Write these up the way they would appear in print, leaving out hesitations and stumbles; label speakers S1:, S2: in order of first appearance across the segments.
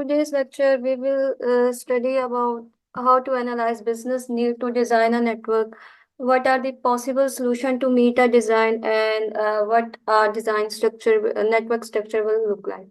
S1: today's lecture, we will study about how to analyze business need to design a network, what are the possible solution to meet a design, and what our design structure, network structure will look like.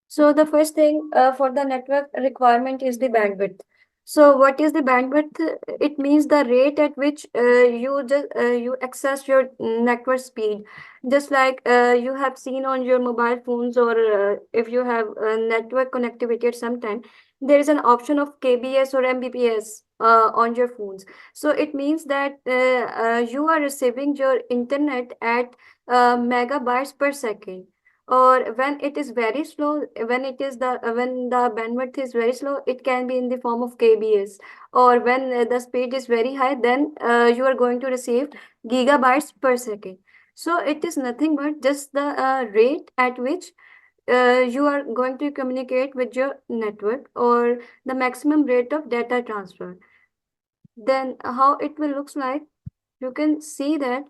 S1: So the first thing for the network requirement is the bandwidth. So what is the bandwidth? It means the rate at which you access your network speed. Just like you have seen on your mobile phones, or if you have network connectivity at some time, there is an option of KBS or Mbps on your phones. So it means that you are receiving your internet at megabytes per second, or when it is very slow, when the bandwidth is very slow, it can be in the form of KBS, or when the speed is very high, then you are going to receive gigabytes per second. So it is nothing but just the rate at which you are going to communicate with your network, or the maximum rate of data transfer. Then how it will looks like, you can see that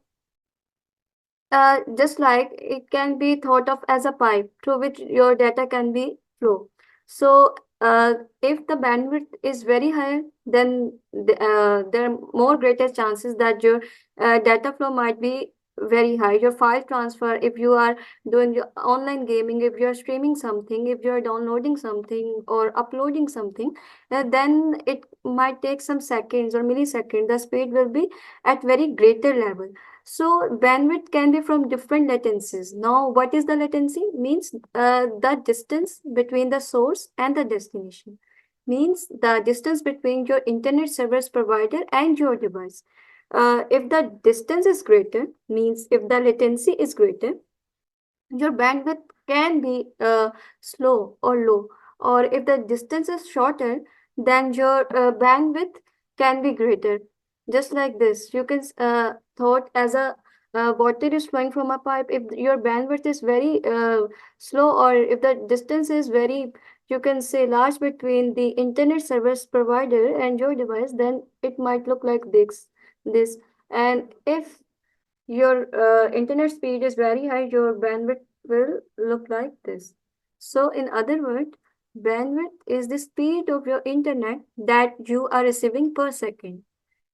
S1: just like it can be thought of as a pipe through which your data can be flow. So if the bandwidth is very high, then there are more greater chances that your data flow might be very high. Your file transfer, if you are doing your online gaming, if you are streaming something, if you are downloading something or uploading something, then it might take some seconds or milliseconds. The speed will be at very greater level. So bandwidth can be from different latencies. Now, what is the latency? Means the distance between the source and the destination. Means the distance between your internet service provider and your device. If the distance is greater, means if the latency is greater, your bandwidth can be slow or low. Or if the distance is shorter, then your bandwidth can be greater. Just like this, you can thought as a water is flowing from a pipe. If your bandwidth is very slow, or if the distance is very, you can say, large between the internet service provider and your device, then it might look like this. And if your internet speed is very high, your bandwidth will look like this. So in other words, bandwidth is the speed of your internet that you are receiving per second.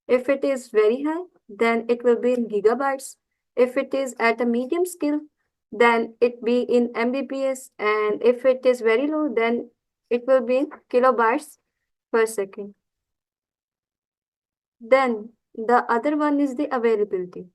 S1: If it is very high, then it will be in gigabytes. If it is at a medium scale, then it be in Mbps. And if it is very low, then it will be in kilobytes per second. Then the other one is the availability.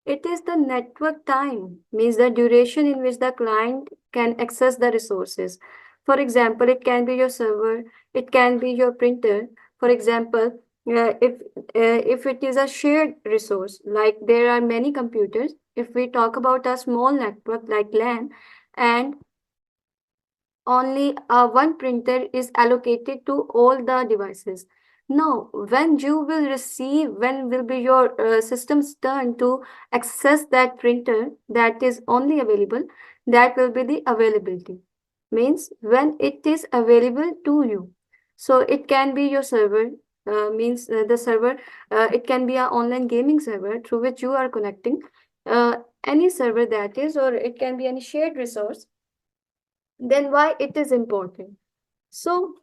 S1: It is the network time, means the duration in which the client can access the resources. For example, it can be your server, it can be your printer. For example, if it is a shared resource, like there are many computers, if we talk about a small network like LAN, and only one printer is allocated to all the devices. Now, when will be your system's turn to access that printer that is only available, that will be the availability. Means when it is available to you. So it can be your server, means the server, it can be an online gaming server through which you are connecting, any server that is, or it can be any shared resource. Then why it is important? So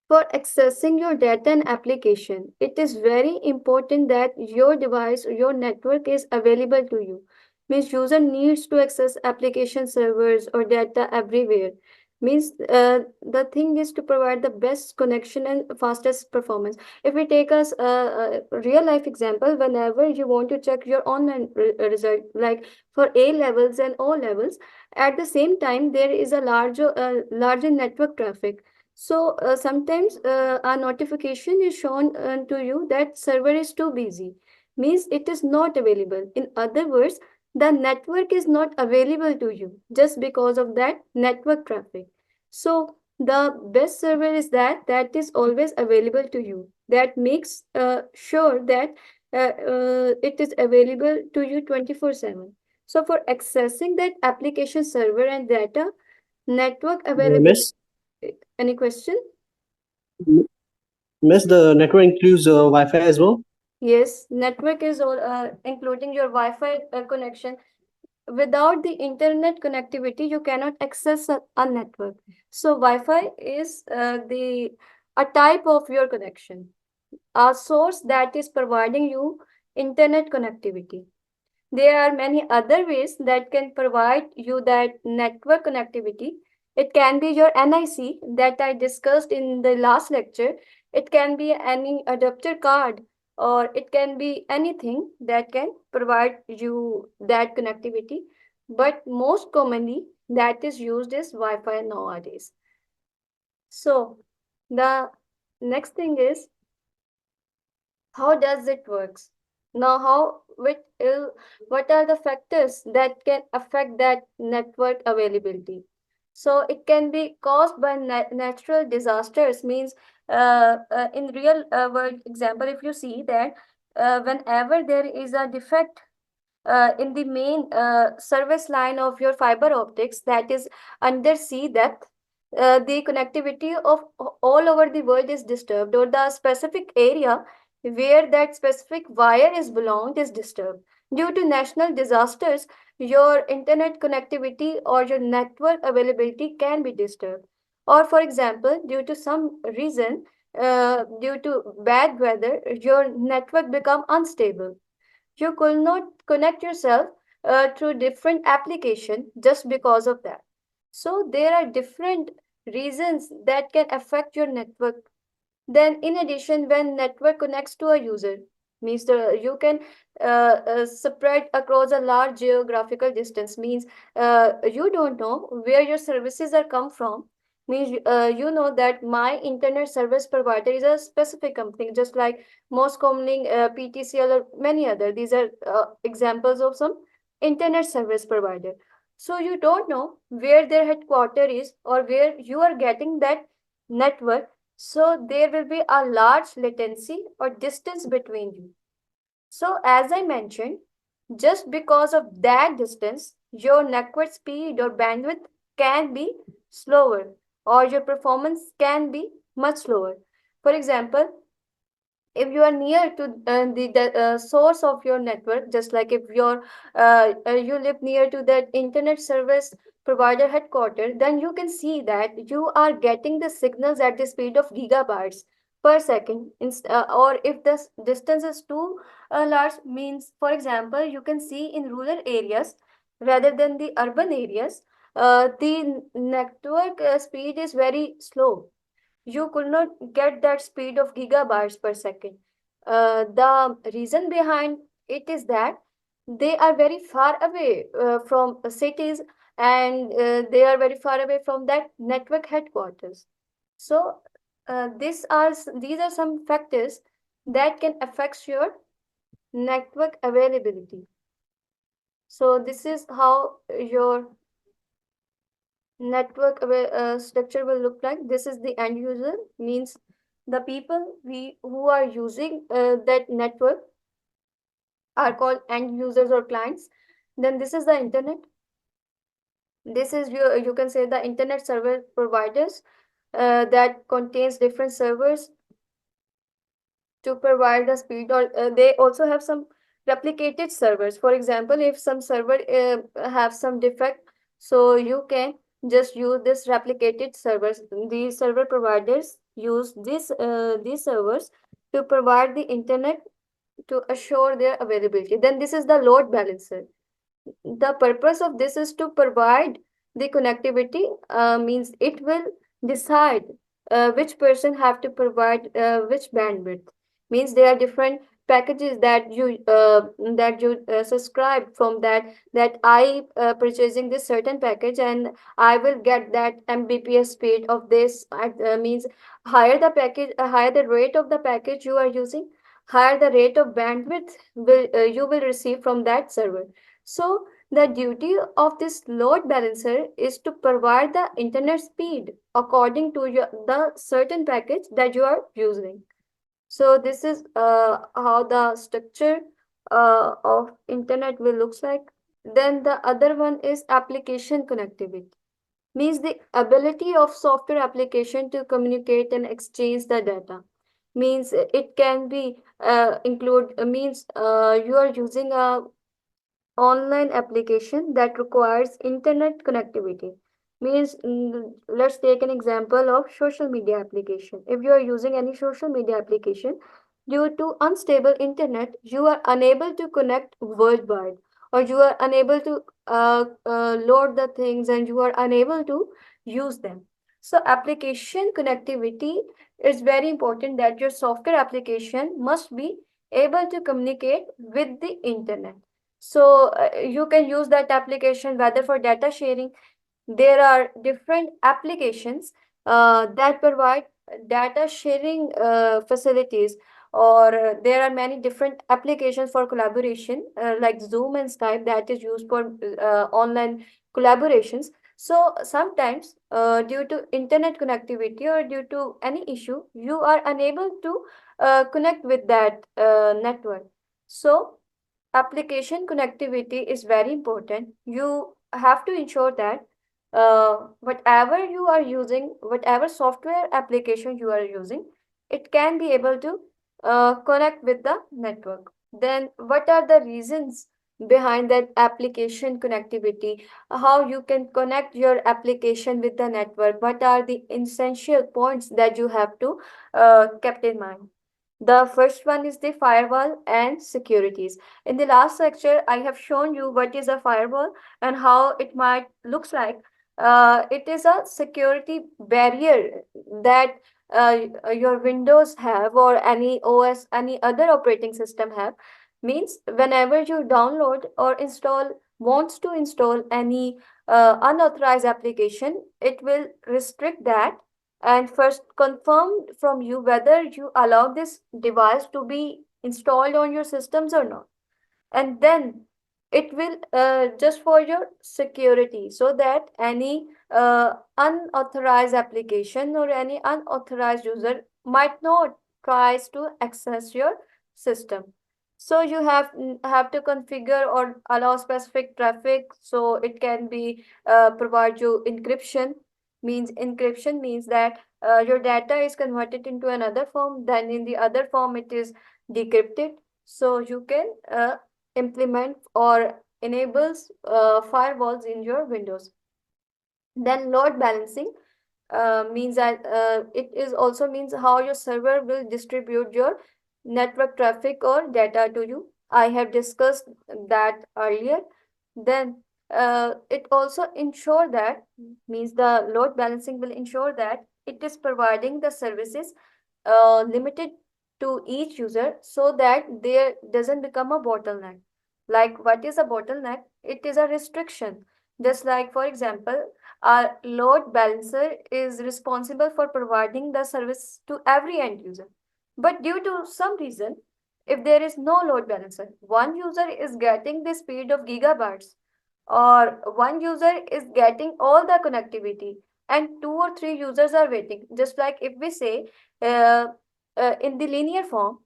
S1: for accessing your data and application, it is very important that your device or your network is available to you. Means user needs to access application servers or data everywhere. Means the thing is to provide the best connection and fastest performance. If we take us a real life example, whenever you want to check your online result, like for A levels and O levels, at the same time there is a larger network traffic. So sometimes a notification is shown to you that server is too busy, means it is not available. In other words, the network is not available to you just because of that network traffic. So the best server is that is always available to you. That makes sure that it is available to you 24/7. So for accessing that application server and data, network availability.
S2: Miss,
S1: Any question?
S2: Miss, the network includes Wi-Fi as well.
S1: Yes, network is all including your Wi-Fi connection. without the internet connectivity, you cannot access a network. So Wi-Fi is the a type of your connection, a source that is providing you internet connectivity. There are many other ways that can provide you that network connectivity. It can be your NIC that I discussed in the last lecture. It can be any adapter card, or it can be anything that can provide you that connectivity. But most commonly, that is used is Wi-Fi nowadays. So the next thing is, how does it works? Now, what are the factors that can affect that network availability? So it can be caused by natural disasters. Means, in real world example, if you see that whenever there is a defect in the main service line of your fiber optics that is under sea depth, the connectivity of all over the world is disturbed, or the specific area where that specific wire is belonged is disturbed. Due to national disasters, your internet connectivity or your network availability can be disturbed. Or, for example, due to some reason, due to bad weather, your network become unstable. You could not connect yourself to different application just because of that. So there are different reasons that can affect your network. Then, in addition, when network connects to a user, means you can spread across a large geographical distance. Means you don't know where your services are come from. Means you know that my internet service provider is a specific company, just like most commonly PTCL or many other. These are examples of some internet service provider. So you don't know where their headquarter is or where you are getting that network, so there will be a large latency or distance between you. So as I mentioned, just because of that distance, your network speed or bandwidth can be slower, or your performance can be much slower. For example, if you are near to the source of your network, just like if you live near to that internet service provider headquarters, then you can see that you are getting the signals at the speed of gigabytes per second. Or if the distance is too large, means, for example, you can see in rural areas rather than the urban areas, the network speed is very slow. You could not get that speed of gigabytes per second. The reason behind it is that they are very far away from cities, and they are very far away from that network headquarters. So these are some factors that can affect your network availability. So this is how your network structure will look like. This is the end user, means the people who are using that network are called end users or clients. Then this is the internet. This is you can say the internet server providers that contains different servers to provide the speed, or they also have some replicated servers. For example, if some server have some defect, so you can just use this replicated servers. These server providers use these servers to provide the internet to assure their availability. Then this is the load balancer. The purpose of this is to provide the connectivity. Means it will decide which person have to provide which bandwidth. Means there are different packages that you subscribe from that I purchasing this certain package, and I will get that mbps speed of this. Means higher the package, higher the rate of the package you are using, higher the rate of bandwidth will you will receive from that server. So the duty of this load balancer is to provide the internet speed according to the certain package that you are using. So this is how the structure of internet will looks like. Then the other one is application connectivity. Means the ability of software application to communicate and exchange the data. Means it can be include means you are using a online application that requires internet connectivity. Means, let's take an example of social media application. If you are using any social media application, due to unstable internet, you are unable to connect worldwide, or you are unable to load the things, and you are unable to use them. So application connectivity is very important, that your software application must be able to communicate with the internet. So you can use that application whether for data sharing. There are different applications that provide data sharing facilities, or there are many different applications for collaboration, like Zoom and Skype, that is used for online collaborations. So sometimes, due to internet connectivity or due to any issue, you are unable to connect with that network. So application connectivity is very important. You have to ensure that whatever you are using, whatever software application you are using, it can be able to connect with the network. Then, what are the reasons behind that application connectivity? How you can connect your application with the network? What are the essential points that you have to kept in mind? The first one is the firewall and securities. In the last lecture, I have shown you what is a firewall and how it might looks like. It is a security barrier that your Windows have, or any OS, any other operating system have. Means whenever you download or wants to install any unauthorized application, it will restrict that and first confirm from you whether you allow this device to be installed on your systems or not. And then it will just for your security, so that any unauthorized application or any unauthorized user might not tries to access your system. So you have to configure or allow specific traffic, so it can be provide you encryption. Means encryption means that your data is converted into another form, then in the other form it is decrypted, so you can implement or enables firewalls in your Windows. Then load balancing means that it is also means how your server will distribute your network traffic or data to you. I have discussed that earlier. Then it also ensure that, means the load balancing will ensure that it is providing the services limited to each user, so that there doesn't become a bottleneck. Like, what is a bottleneck? It is a restriction. Just like, for example, a load balancer is responsible for providing the service to every end user. But due to some reason, if there is no load balancer, one user is getting the speed of gigabytes, or one user is getting all the connectivity, and two or three users are waiting. Just like if we say uh, in the linear form,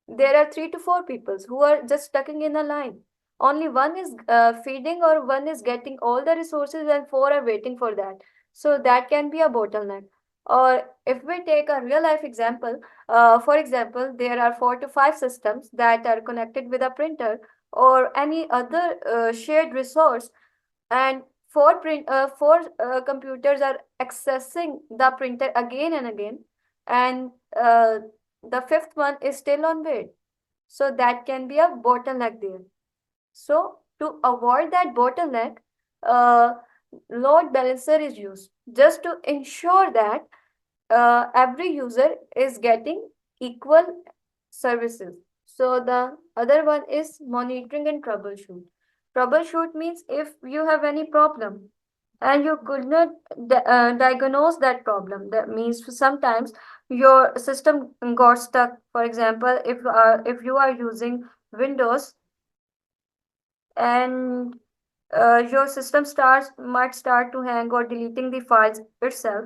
S1: there are 3 to 4 people who are just stuck in a line. Only one is feeding, or one is getting all the resources, and four are waiting for that. So that can be a bottleneck. Or if we take a real life example, for example, there are 4 to 5 systems that are connected with a printer or any other shared resource, and four computers are accessing the printer again and again, and the fifth one is still on wait. So that can be a bottleneck there. So to avoid that bottleneck, uh, load balancer is used just to ensure that every user is getting equal services. So the other one is monitoring and troubleshoot. Troubleshoot means if you have any problem and you could not diagnose that problem, that means sometimes your system got stuck. For example, if you are using Windows, and your system might start to hang or deleting the files itself,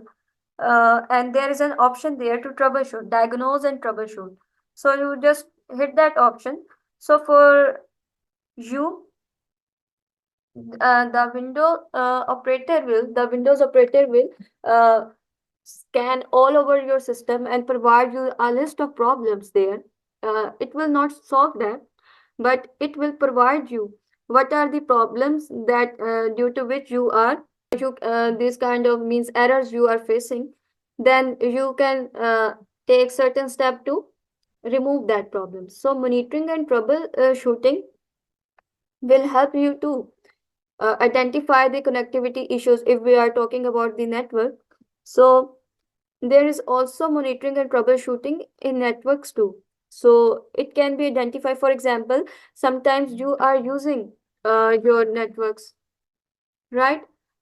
S1: and there is an option there to troubleshoot, diagnose and troubleshoot. So you just hit that option. So for you, the Windows operator will scan all over your system and provide you a list of problems there. It will not solve that, but it will provide you what are the problems that due to which you are this kind of means errors you are facing, then you can take certain step to remove that problem. So monitoring and troubleshooting will help you to identify the connectivity issues if we are talking about the network. So there is also monitoring and troubleshooting in networks too. So it can be identified. For example, sometimes you are using your networks, right?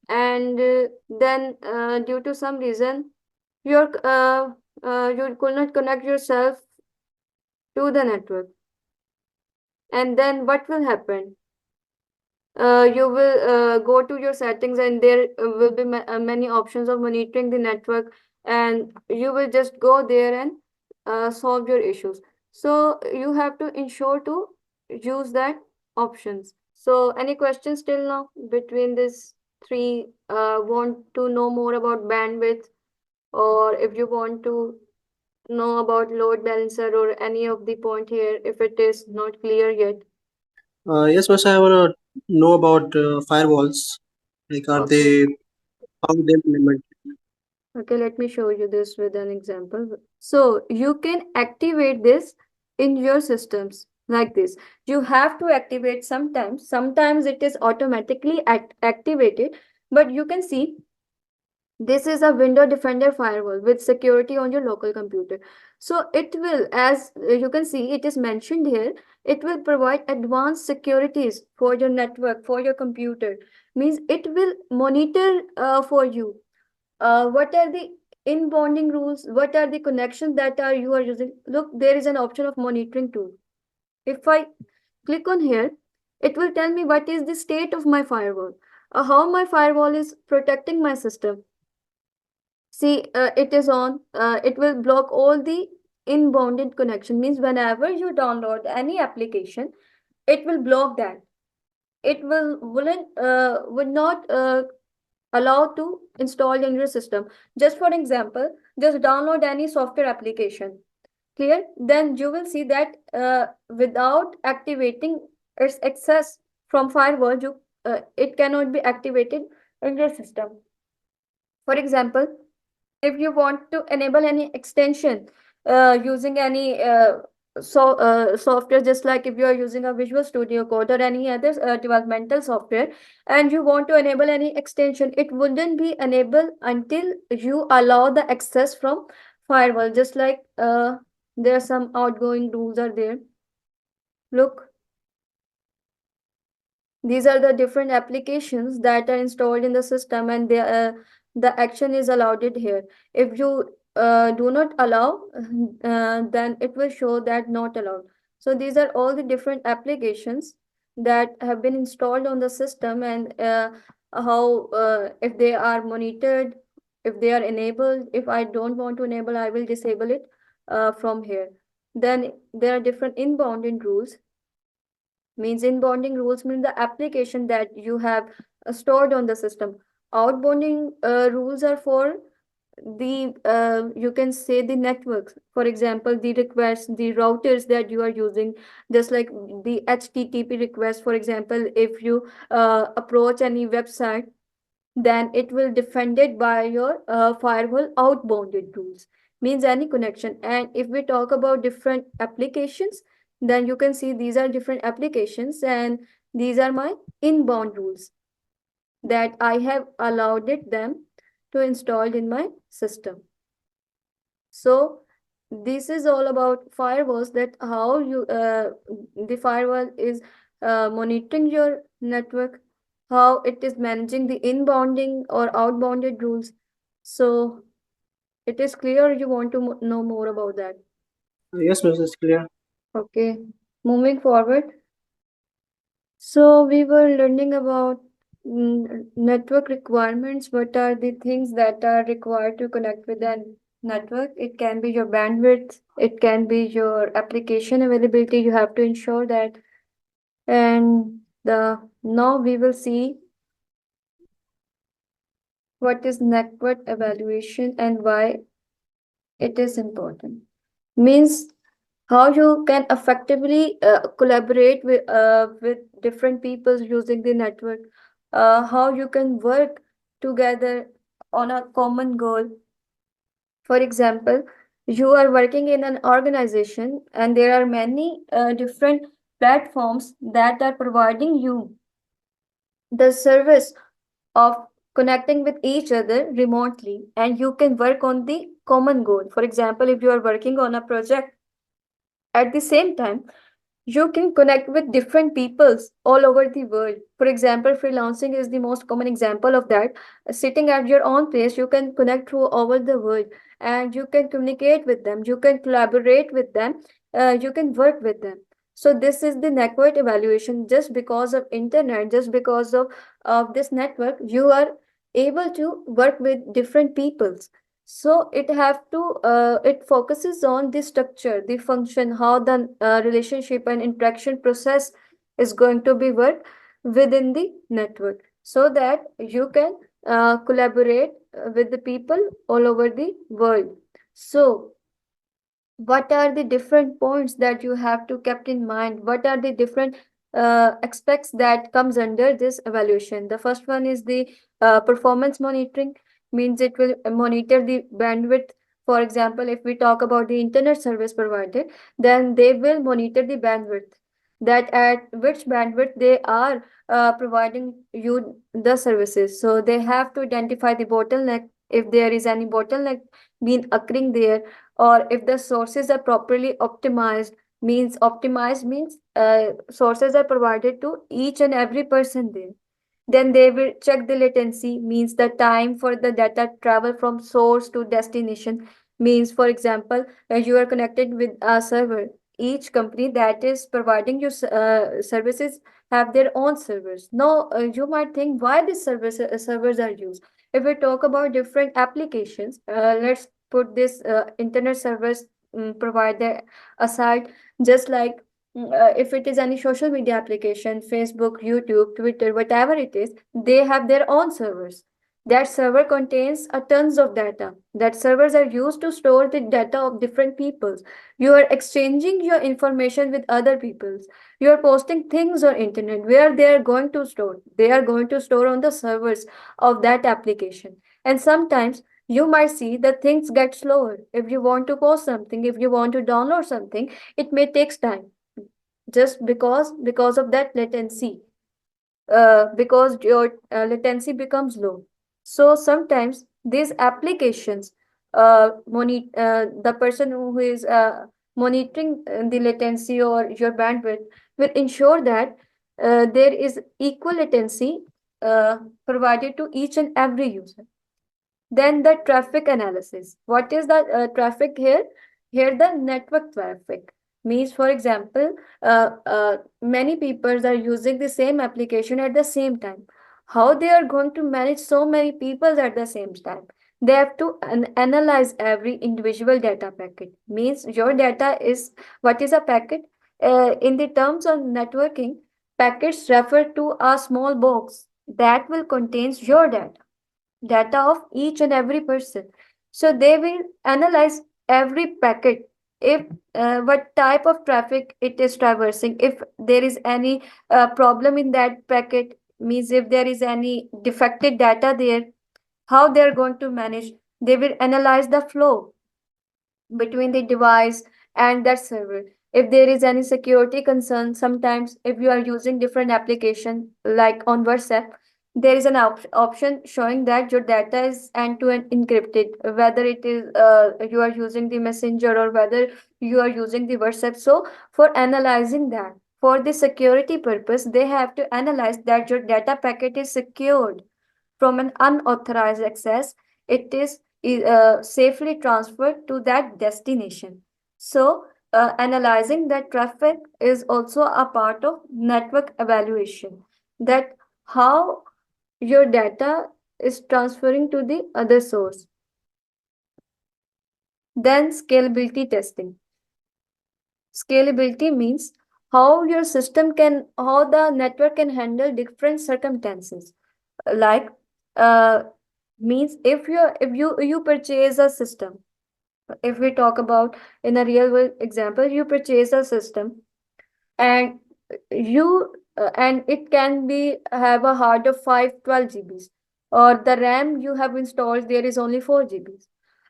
S1: And then due to some reason, you could not connect yourself to the network. And then what will happen? You will go to your settings and there will be many options of monitoring the network, and you will just go there and solve your issues. So you have to ensure to use that options. So any questions till now between these three? Want to know more about bandwidth, or if you want to know about load balancer or any of the point here if it is not clear yet?
S2: Yes, Master, I want to know about firewalls. Like, are
S1: Okay.
S2: they, how they implement?
S1: Okay, let me show you this with an example. So you can activate this in your systems like this. You have to activate sometimes. Sometimes it is automatically activated, but you can see this is a window defender firewall with security on your local computer. So it will, as you can see, it is mentioned here, it will provide advanced securities for your network, for your computer. Means it will monitor for you what are the in bonding rules, what are the connections that are you are using. Look, there is an option of monitoring tool. If I click on here, it will tell me what is the state of my firewall, how my firewall is protecting my system. See, it is on, it will block all the inbounded connection. Means whenever you download any application, it will block that. It would not allow to install in your system. Just for example, just download any software application. Clear? Then you will see that without activating its access from firewall, it cannot be activated in your system. For example, if you want to enable any extension using any software, just like if you are using a Visual Studio Code or any other developmental software, and you want to enable any extension, it wouldn't be enabled until you allow the access from firewall. Just like there are some outgoing rules are there. Look, these are the different applications that are installed in the system, and the action is allowed it here. If you do not allow, then it will show that not allowed. So these are all the different applications that have been installed on the system, and how if they are monitored, if they are enabled. If I don't want to enable, I will disable it from here. Then there are different inbound rules. Means inbounding rules mean the application that you have stored on the system. Outbounding rules are for the you can say the networks. For example, the requests, the routers that you are using, just like the HTTP request. For example, if you approach any website, then it will defended by your firewall outbounded rules. Means any connection. And if we talk about different applications, then you can see these are different applications, and these are my inbound rules that I have allowed them to install in my system. So this is all about firewalls, that how you the firewall is monitoring your network, how it is managing the inbounding or outbounded rules. So it is clear, you want to know more about that?
S2: Yes, Master, it's clear.
S1: Okay, moving forward. So we were learning about network requirements. What are the things that are required to connect with a network? It can be your bandwidth, it can be your application availability. You have to ensure that. And now we will see what is network evaluation and why it is important. Means how you can effectively collaborate with different people using the network, how you can work together on a common goal. For example, you are working in an organization and there are many different platforms that are providing you the service of connecting with each other remotely, and you can work on the common goal. For example, if you are working on a project at the same time, you can connect with different peoples all over the world. For example, freelancing is the most common example of that. Sitting at your own place, you can connect through all over the world, and you can communicate with them, you can collaborate with them, you can work with them. So this is the network evaluation. Just because of internet, just because of this network, you are able to work with different peoples. So it focuses on the structure, the function, how the relationship and interaction process is going to be worked within the network, so that you can collaborate with the people all over the world. So what are the different points that you have to kept in mind? What are the different aspects that comes under this evaluation? The first one is the performance monitoring. Means it will monitor the bandwidth. For example, if we talk about the internet service provider, then they will monitor the bandwidth, that at which bandwidth they are providing you the services. So they have to identify the bottleneck, if there is any bottleneck been occurring there, or if the sources are properly optimized. Means optimized means sources are provided to each and every person there. Then they will check the latency, means the time for the data travel from source to destination. Means, for example, you are connected with a server. Each company that is providing you services have their own servers. Now, you might think why these servers are used. If we talk about different applications, let's put this internet service provider aside. Just like if it is any social media application, Facebook, YouTube, Twitter, whatever it is, they have their own servers. That server contains a tons of data. That servers are used to store the data of different peoples. You are exchanging your information with other peoples. You are posting things on internet. Where they are going to store? They are going to store on the servers of that application. And sometimes you might see that things get slower. If you want to post something, if you want to download something, it may take time, just because of that latency, because your latency becomes low. So sometimes these applications, the person who is monitoring the latency or your bandwidth will ensure that there is equal latency uh, provided to each and every user. Then the traffic analysis. What is the traffic here? Here the network traffic. Means, for example, many people are using the same application at the same time. How they are going to manage so many people at the same time? They have to analyze every individual data packet. Means your data is, what is a packet? In the terms of networking, packets refer to a small box that will contains your data of each and every person. So they will analyze every packet, if what type of traffic it is traversing, if there is any problem in that packet, means if there is any defected data there, how they are going to manage. They will analyze the flow between the device and that server. If there is any security concern, sometimes if you are using different application like on WhatsApp, there is an option showing that your data is end-to-end encrypted, whether it is you are using the messenger or whether you are using the WhatsApp. So for analyzing that, for the security purpose, they have to analyze that your data packet is secured from an unauthorized access. It is safely transferred to that destination. So, analyzing that traffic is also a part of network evaluation, that how your data is transferring to the other source. Then scalability testing. Scalability means how the network can handle different circumstances. Like, uh, means if you purchase a system, if we talk about in a real world example, you purchase a system and you and it can be have a hard of 512 GBs, or the RAM you have installed there is only 4 GBs,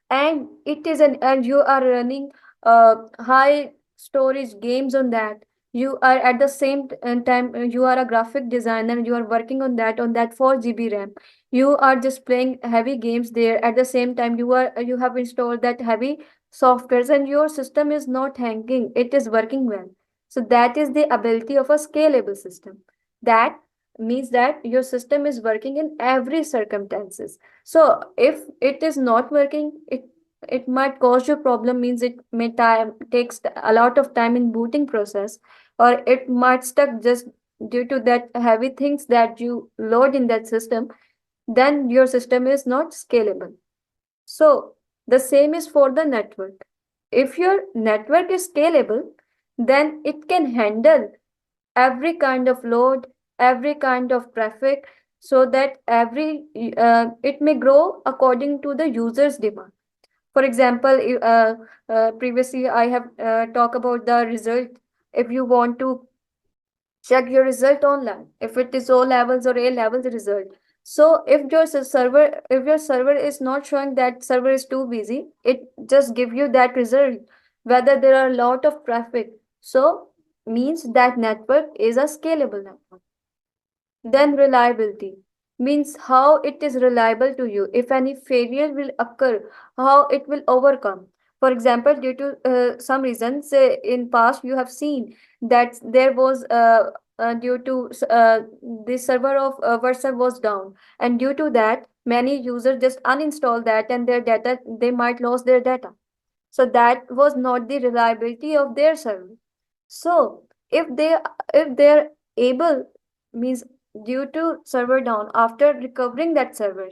S1: and it is an and you are running high storage games on that. You are at the same time, you are a graphic designer, you are working on that 4 GB RAM. You are just playing heavy games there. At the same time, you have installed that heavy softwares, and your system is not hanging, it is working well. So that is the ability of a scalable system. That means that your system is working in every circumstances. So if it is not working, it might cause you problem, means it may time takes a lot of time in booting process, or it might stuck just due to that heavy things that you load in that system. Then your system is not scalable. So the same is for the network. If your network is scalable, then it can handle every kind of load, every kind of traffic, so that it may grow according to the user's demand. For example, previously I have talked about the result. If you want to check your result online, if it is O levels or A levels result. So if your server is not showing, that server is too busy, it just give you that result, whether there are a lot of traffic. So means that network is a scalable network. Then reliability means how it is reliable to you. If any failure will occur, how it will overcome. For example, due to some reason, say in past you have seen that there was due to the server of WhatsApp was down, and due to that many users just uninstall that, and their data, they might lose their data. So that was not the reliability of their server. So if they're able, means due to server down, after recovering that server,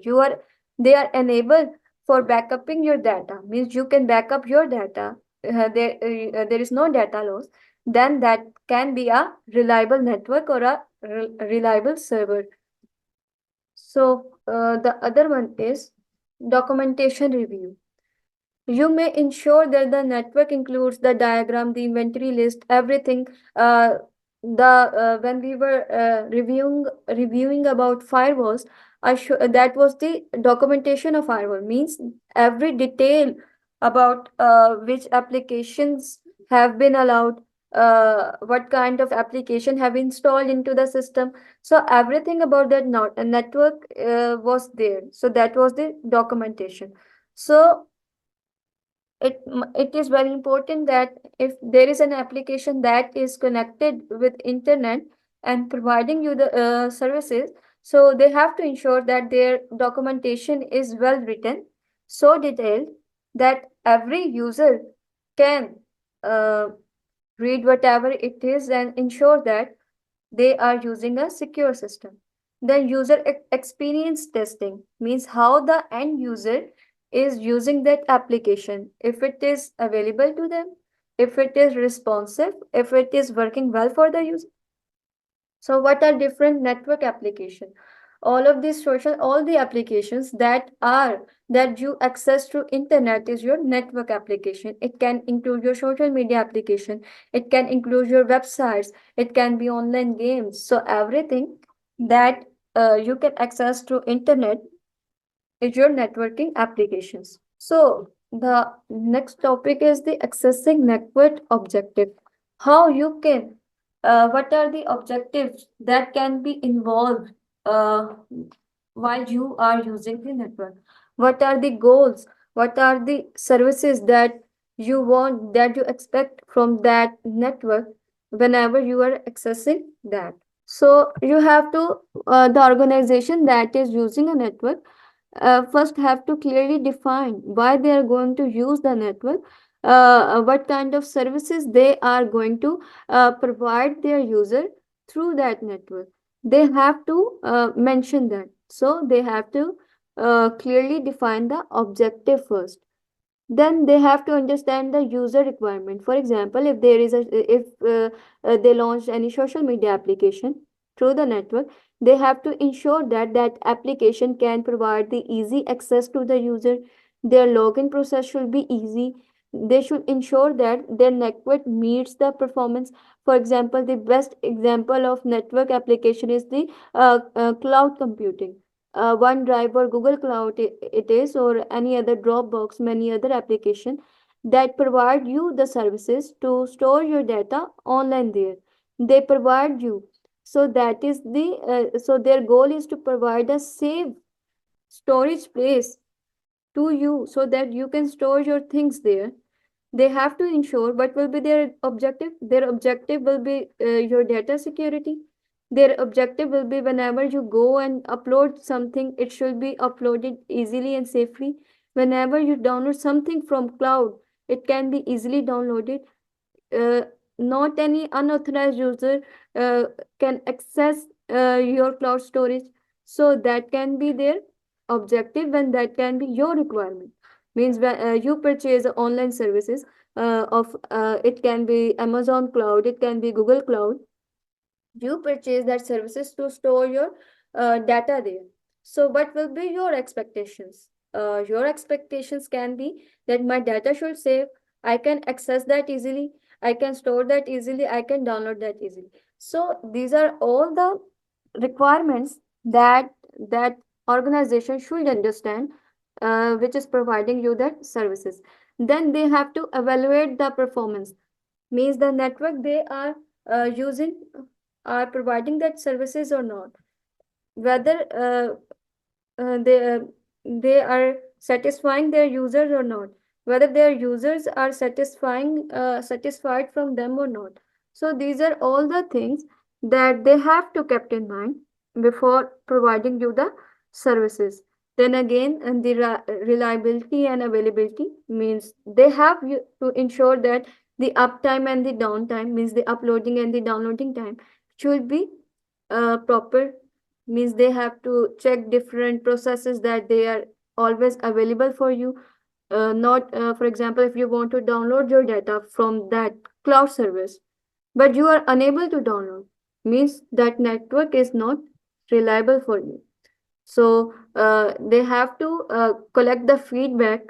S1: they are enabled for backupping your data, means you can back up your data, there is no data loss. Then that can be a reliable network or a reliable server. So the other one is documentation review. You may ensure that the network includes the diagram, the inventory list, everything. The When we were reviewing about firewalls, that was the documentation of firewall. Means every detail about which applications have been allowed, what kind of application have been installed into the system. So everything about that network was there. So that was the documentation. So it is very important that if there is an application that is connected with internet and providing you the services, so they have to ensure that their documentation is well written, so detailed that every user can uh, read whatever it is and ensure that they are using a secure system. Then user experience testing means how the end user is using that application, if it is available to them, if it is responsive, if it is working well for the user. So what are different network application? All the applications that you access through internet is your network application. It can include your social media application, it can include your websites, it can be online games. So everything that you can access through internet is your networking applications. So the next topic is the accessing network objective. How you can, what are the objectives that can be involved uh, while you are using the network? What are the goals? What are the services that you want, that you expect from that network whenever you are accessing that? So you have to, the organization that is using a network first have to clearly define why they are going to use the network, what kind of services they are going to provide their user through that network. They have to mention that. So they have to clearly define the objective first. Then they have to understand the user requirement. For example, if there is a if they launch any social media application through the network, they have to ensure that that application can provide the easy access to the user. Their login process should be easy. They should ensure that their network meets the performance. For example, the best example of network application is the cloud computing. OneDrive or Google Cloud it is, or any other Dropbox, many other application that provide you the services to store your data online there. They provide you. So that is so their goal is to provide a safe storage place to you so that you can store your things there. They have to ensure what will be their objective. Their objective will be your data security. Their objective will be whenever you go and upload something, it should be uploaded easily and safely. Whenever you download something from cloud, it can be easily downloaded. uh, Not any unauthorized user uh, can access your cloud storage. So that can be their objective and that can be your requirement. Means when you purchase online services of it can be Amazon cloud, it can be Google cloud. You purchase that services to store your data there. So what will be your expectations? Your expectations can be that my data should save, I can access that easily, I can store that easily, I can download that easily. So these are all the requirements that organization should understand, which is providing you that services. Then they have to evaluate the performance. Means the network they are using are providing that services or not, whether they are satisfying their users or not, whether their users are satisfied from them or not. So these are all the things that they have to keep in mind before providing you the services. Then again, and the reliability and availability, means they have to ensure that the uptime and the downtime, means the uploading and the downloading time, should be proper. Means they have to check different processes that they are always available for you. Not For example, if you want to download your data from that cloud service but you are unable to download, means that network is not reliable for you. So they have to collect the feedback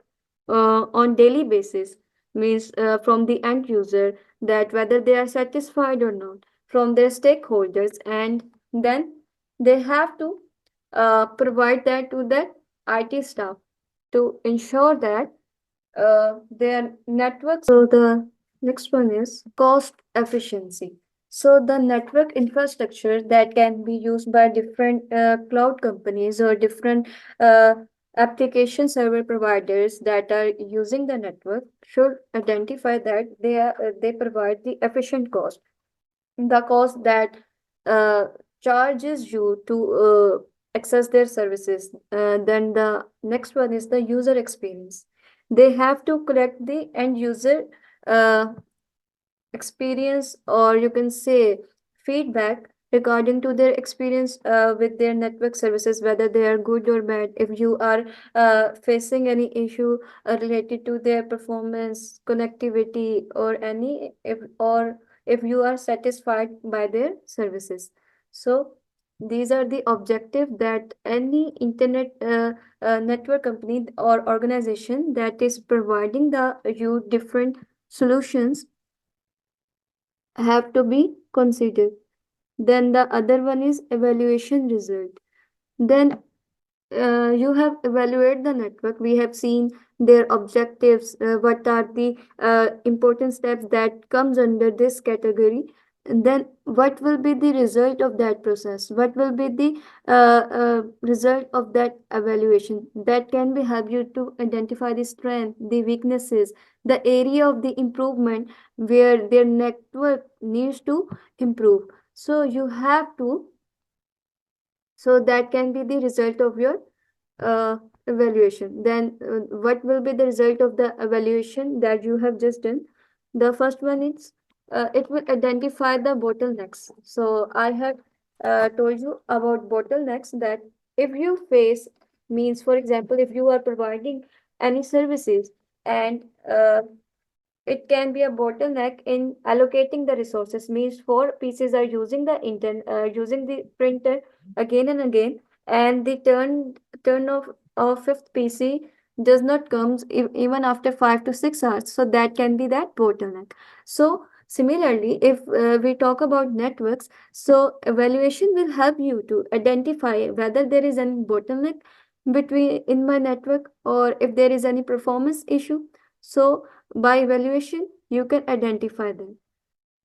S1: on daily basis. Means from the end user, that whether they are satisfied or not, from their stakeholders, and then they have to provide that to the IT staff to ensure that their networks. So the next one is cost efficiency. So the network infrastructure that can be used by different cloud companies or different uh, application server providers that are using the network should identify that they provide the efficient cost, the cost that uh, charges you to access their services. Then the next one is the user experience. They have to collect the end user uh, experience, or you can say feedback regarding to their experience with their network services, whether they are good or bad. If you are facing any issue related to their performance, connectivity, or any if you are satisfied by their services. So these are the objective that any internet network company or organization that is providing the you different solutions have to be considered. Then the other one is evaluation result. Then you have evaluated the network. We have seen their objectives, what are the important steps that comes under this category. And then what will be the result of that process? What will be the result of that evaluation? That can be help you to identify the strength, the weaknesses, the area of the improvement where their network needs to improve. So you have to, so that can be the result of your uh, evaluation. Then what will be the result of the evaluation that you have just done? The first one is it will identify the bottlenecks. So I have told you about bottlenecks, that if you face, means for example, if you are providing any services and it can be a bottleneck in allocating the resources. Means four pieces are using the using the printer again and again, and the turn of fifth PC does not comes even after 5 to 6 hours. So that can be that bottleneck. So similarly, if we talk about networks, so evaluation will help you to identify whether there is any bottleneck between in my network, or if there is any performance issue. So by evaluation, you can identify them.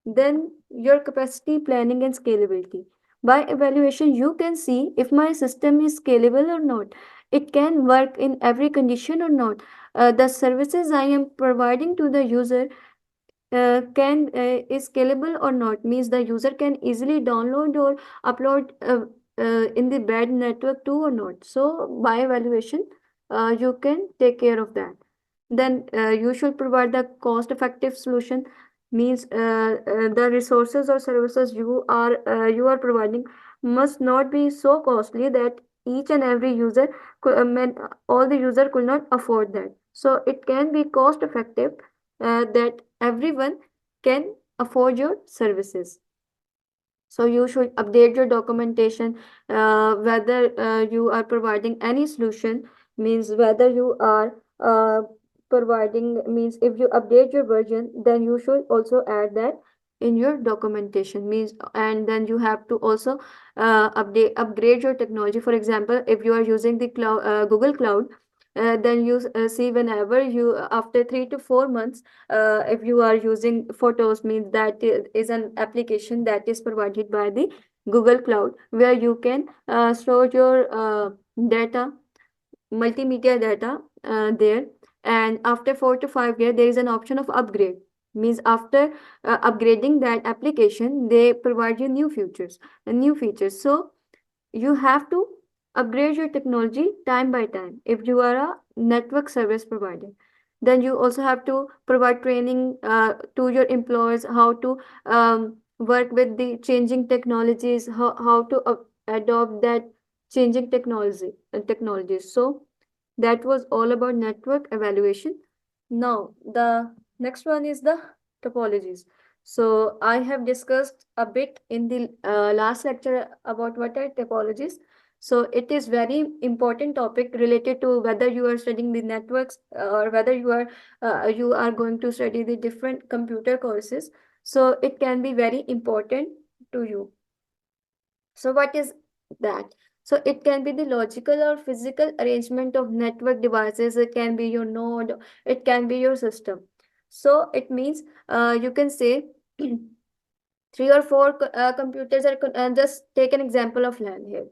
S1: Then your capacity planning and scalability. By evaluation, you can see if my system is scalable or not. It can work in every condition or not. The services I am providing to the user can is scalable or not, means the user can easily download or upload in the bad network too or not. So by evaluation, you can take care of that. Then you should provide the cost effective solution, means the resources or services you are providing must not be so costly that each and every user all the user could not afford that. So it can be cost effective, that everyone can afford your services. So you should update your documentation, whether you are providing any solution, means whether you are providing, means if you update your version, then you should also add that in your documentation, means. And then you have to also upgrade your technology. For example, if you are using the Google Cloud, then you see whenever you after 3 to 4 months, if you are using photos, means that is an application that is provided by the Google Cloud, where you can store your data, multimedia data there. And after 4 to 5 years, there is an option of upgrade, means after upgrading that application, they provide you new features and new features. So you have to upgrade your technology time by time if you are a network service provider. Then you also have to provide training to your employees, how to work with the changing technologies, how to adopt that changing technologies. So that was all about network evaluation. Now the next one is the topologies. So I have discussed a bit in the last lecture about what are topologies. So it is very important topic related to whether you are studying the networks, or whether you are going to study the different computer courses. So it can be very important to you. So what is that? So it can be the logical or physical arrangement of network devices. It can be your node, it can be your system. So it means you can say 3 or 4 computers are just take an example of LAN here.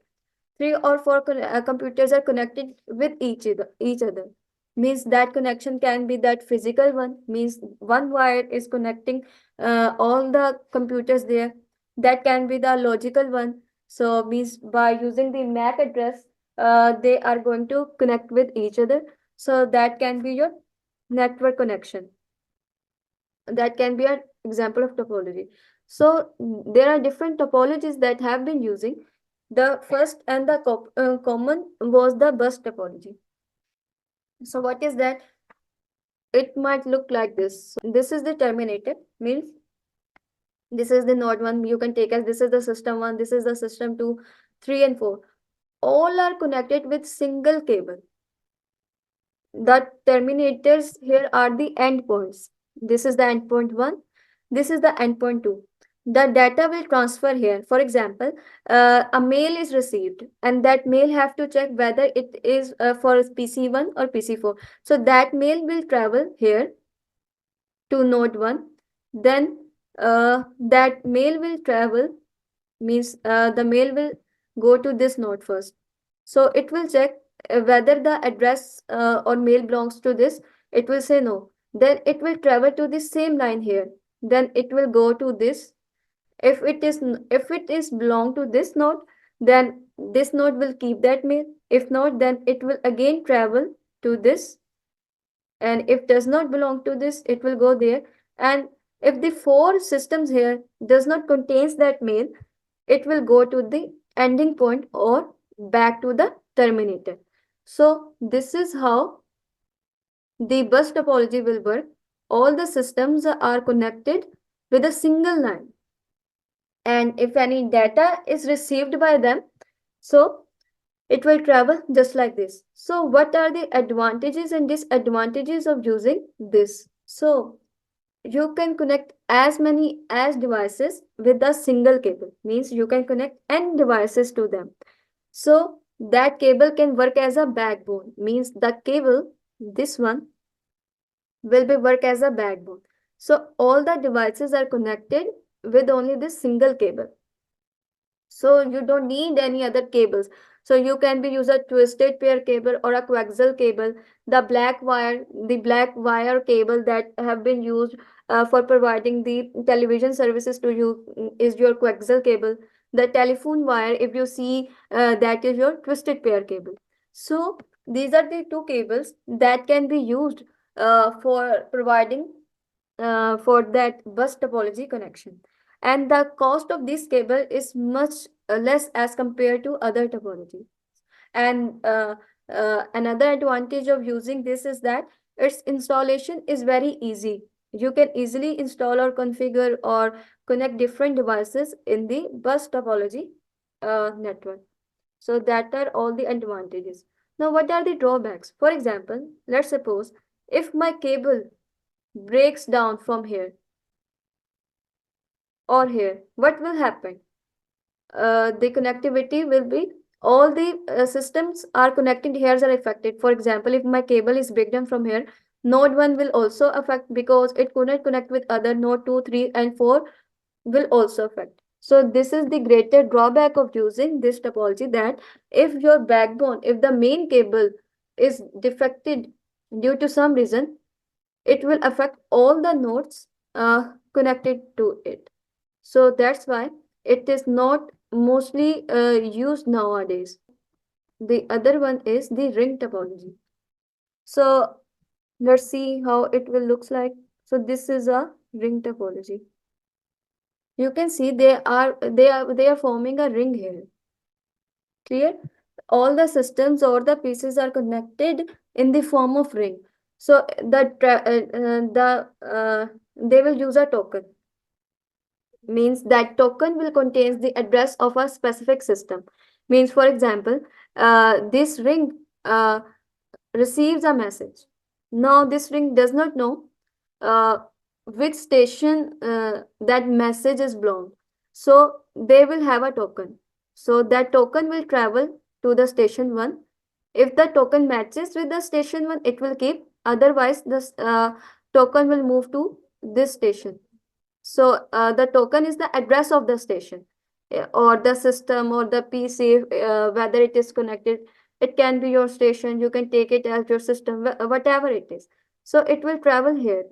S1: 3 or 4 computers are connected with each other. Means that connection can be that physical one, means one wire is connecting all the computers there. That can be the logical one. So means by using the MAC address, they are going to connect with each other. So that can be your network connection. That can be an example of topology. So there are different topologies that have been using. The first and the common was the bus topology. So what is that? It might look like this. So this is the terminator, means this is the node 1. You can take as this is the system 1, this is the system 2, 3 and 4. All are connected with single cable. The terminators here are the endpoints. This is the endpoint 1. This is the endpoint 2. The data will transfer here. For example, a mail is received, and that mail have to check whether it is for PC1 or PC4. So that mail will travel here to node 1. Then that mail will travel, means the mail will go to this node first. So it will check whether the address or mail belongs to this. It will say no. Then it will travel to the same line here. Then it will go to this. If it is belong to this node, then this node will keep that mail. If not, then it will again travel to this. And if does not belong to this, it will go there. And if the 4 systems here does not contains that mail, it will go to the ending point or back to the terminator. So this is how the bus topology will work. All the systems are connected with a single line. And if any data is received by them, so It will travel just like this. So what are the advantages and disadvantages of using this? So you can connect as many as devices with a single cable. Means you can connect n devices to them. So that cable can work as a backbone. Means the cable, this one, will be work as a backbone. So all the devices are connected with only this single cable. So you don't need any other cables. So you can be use a twisted pair cable or a coaxial cable. The black wire cable that have been used for providing the television services to you is your coaxial cable. The telephone wire, if you see, that is your twisted pair cable. So these are the two cables that can be used for providing for that bus topology connection, and the cost of this cable is much less as compared to other topology. And another advantage of using this is that its installation is very easy. You can easily install or configure or connect different devices in the bus topology network. So that are all the advantages. Now what are the drawbacks? For example, let's suppose if my cable breaks down from here or here, what will happen? The connectivity will be, all the systems are connected here are affected. For example, if my cable is breakdown from here, node 1 will also affect because it couldn't connect with other node 2, 3 and 4 will also affect. So this is the greater drawback of using this topology, that if your backbone, if the main cable is defected due to some reason, it will affect all the nodes connected to it. So that's why it is not mostly used nowadays. The other one is the ring topology. So let's see how it will looks like. So this is a ring topology. You can see they are forming a ring here. Clear? All the systems or the pieces are connected in the form of ring. So they will use a token. Means that token will contains the address of a specific system. Means, for example, this ring receives a message. Now this ring does not know uh, which station that message is belong. So they will have a token. So that token will travel to the station 1. If the token matches with the station 1, it will keep. Otherwise, this token will move to this station. So the token is the address of the station, or the system or the PC, whether it is connected. It can be your station. You can take it as your system, whatever it is. So it will travel here.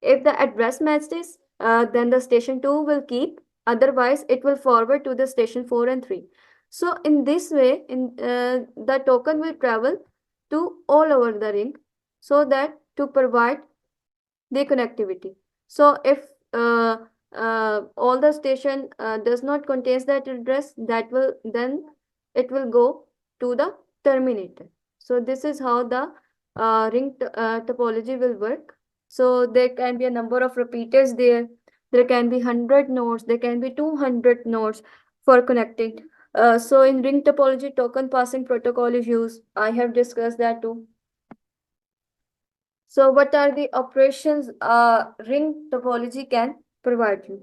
S1: If the address matches, then the station 2 will keep. Otherwise, it will forward to the station 4 and 3. So in this way, the token will travel to all over the ring, so that to provide the connectivity. So if all the station does not contains that address, that will then it will go to the terminator. So this is how the ring topology will work. So there can be a number of repeaters there. There can be 100 nodes. There can be 200 nodes for connecting. So in ring topology, token passing protocol is used. I have discussed that too. So what are the operations ring topology can provide you?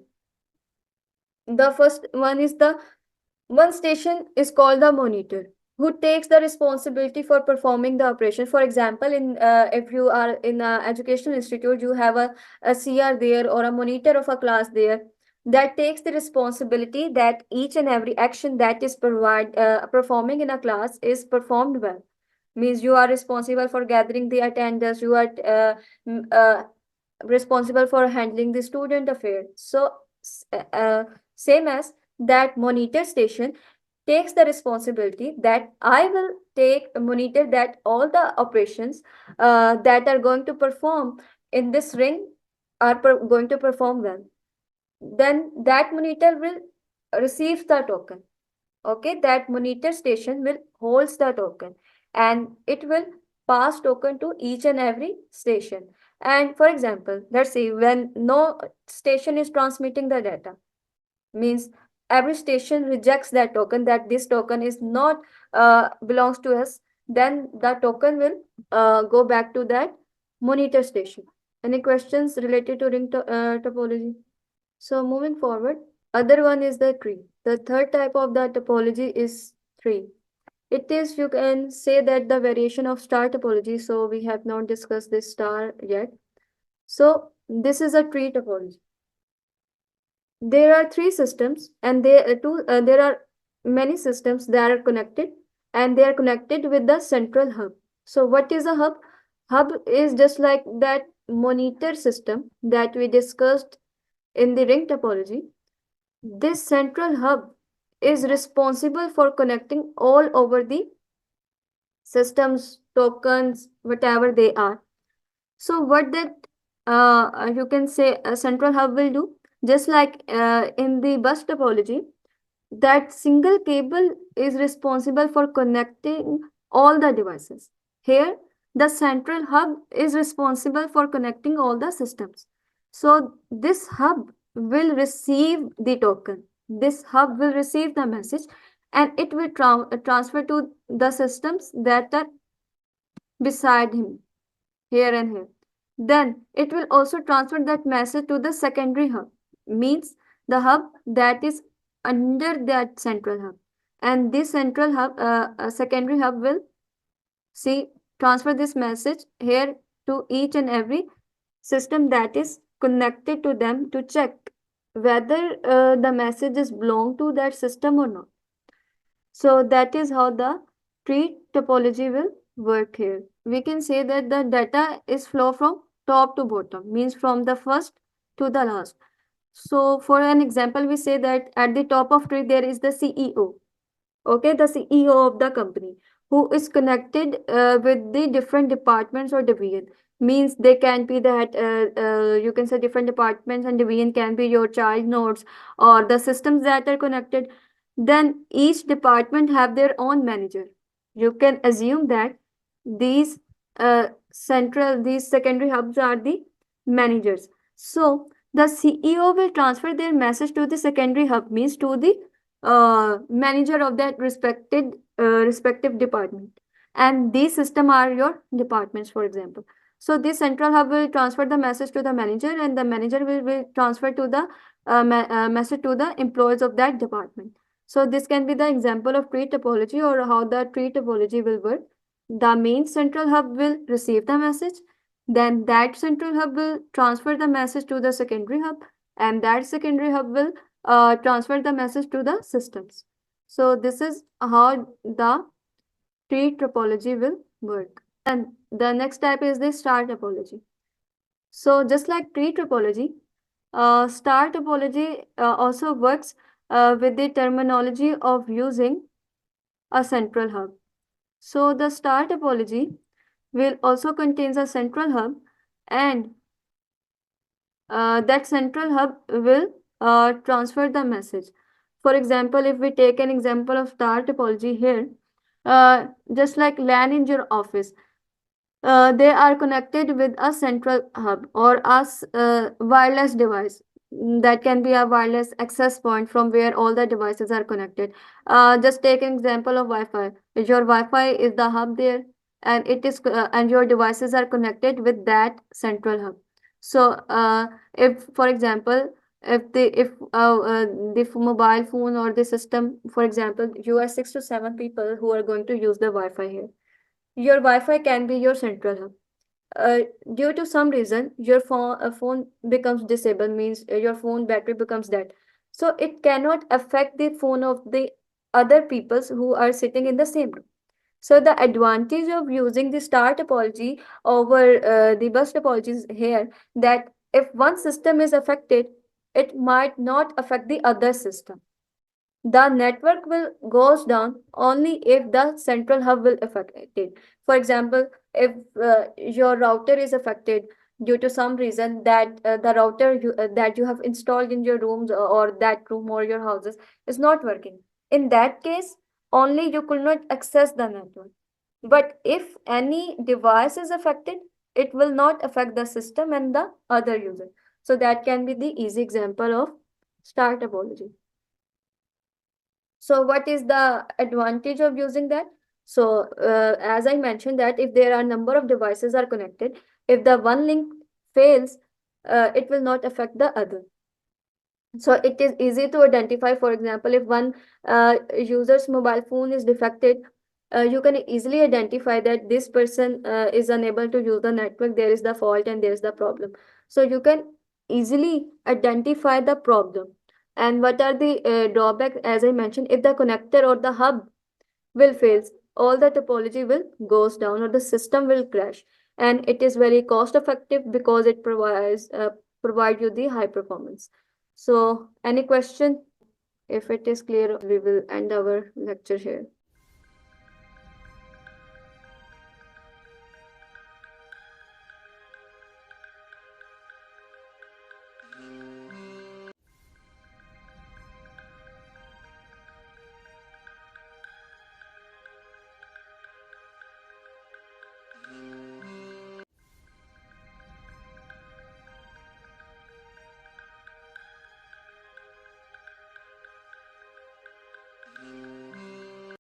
S1: The first one is the one station is called the monitor, who takes the responsibility for performing the operation. For example, in if you are in an educational institute, you have a CR there or a monitor of a class there that takes the responsibility that each and every action that is performing in a class is performed well. Means you are responsible for gathering the attendance, you are responsible for handling the student affair. So same as that monitor station takes the responsibility that I will take monitor that all the operations that are going to perform in this ring are going to perform well. Then that monitor will receive the token. Okay, that monitor station will holds the token, and it will pass token to each and every station. And for example, let's see, when no station is transmitting the data, means every station rejects that token, that this token is not belongs to us, then the token will go back to that monitor station. Any questions related to ring topology? So moving forward, other one is the tree. The third type of the topology is tree. It is, you can say that, the variation of star topology. So we have not discussed this star yet. So this is a tree topology. There are three systems, and there are many systems that are connected, and they are connected with the central hub. So what is a hub? Hub is just like that monitor system that we discussed in the ring topology. This central hub is responsible for connecting all over the systems, tokens, whatever they are. So what that you can say a central hub will do, just like in the bus topology, that single cable is responsible for connecting all the devices. Here, the central hub is responsible for connecting all the systems. So this hub will receive the token. This hub will receive the message, and it will transfer to the systems that are beside him, here and here. Then it will also transfer that message to the secondary hub, means the hub that is under that central hub. And this central hub, secondary hub will see transfer this message here to each and every system that is connected to them to check whether the messages belong to that system or not. So that is how the tree topology will work here. We can say that the data is flow from top to bottom, means from the first to the last. So for an example, we say that at the top of tree there is the CEO. Okay, the CEO of the company, who is connected with the different departments or division. Means they can be that you can say different departments and division can be your child nodes or the systems that are connected. Then each department have their own manager. You can assume that these these secondary hubs are the managers. So the CEO will transfer their message to the secondary hub, means to the manager of that respective department, and these system are your departments, for example. So this central hub will transfer the message to the manager, and the manager will transfer to the message to the employees of that department. So this can be the example of tree topology, or how the tree topology will work. The main central hub will receive the message, then that central hub will transfer the message to the secondary hub, and that secondary hub will transfer the message to the systems. So this is how the tree topology will work. And the next type is the star topology. So just like tree topology, star topology also works with the terminology of using a central hub. So the star topology will also contains a central hub, and that central hub will transfer the message. For example, if we take an example of star topology here, just like LAN in your office, they are connected with a central hub or a wireless device. That can be a wireless access point from where all the devices are connected. Just take an example of Wi-Fi. Your Wi-Fi is the hub there, and it is and your devices are connected with that central hub. So if, for example, if the mobile phone or the system, for example, you are 6 to 7 people who are going to use the Wi-Fi here, your Wi-Fi can be your central hub. Uh, Due to some reason, your phone becomes disabled, means your phone battery becomes dead. So it cannot affect the phone of the other peoples who are sitting in the same room. So the advantage of using the star topology over the bus topology is here, that if one system is affected, it might not affect the other system. The network will goes down only if the central hub will affected. For example, if your router is affected due to some reason, that the router that you have installed in your rooms, or that room or your houses is not working, in that case only you could not access the network. But if any device is affected, it will not affect the system and the other user. So that can be the easy example of star topology. So what is the advantage of using that? So as I mentioned that if there are number of devices are connected, if the one link fails, it will not affect the other. So it is easy to identify. For example, if one user's mobile phone is defected, you can easily identify that this person is unable to use the network. There is the fault and there is the problem. So you can easily identify the problem. And what are the drawbacks? As I mentioned, if the connector or the hub will fails, all the topology will goes down or the system will crash. And it is very cost effective because it provide you the high performance. So any question? If it is clear, we will end our lecture here.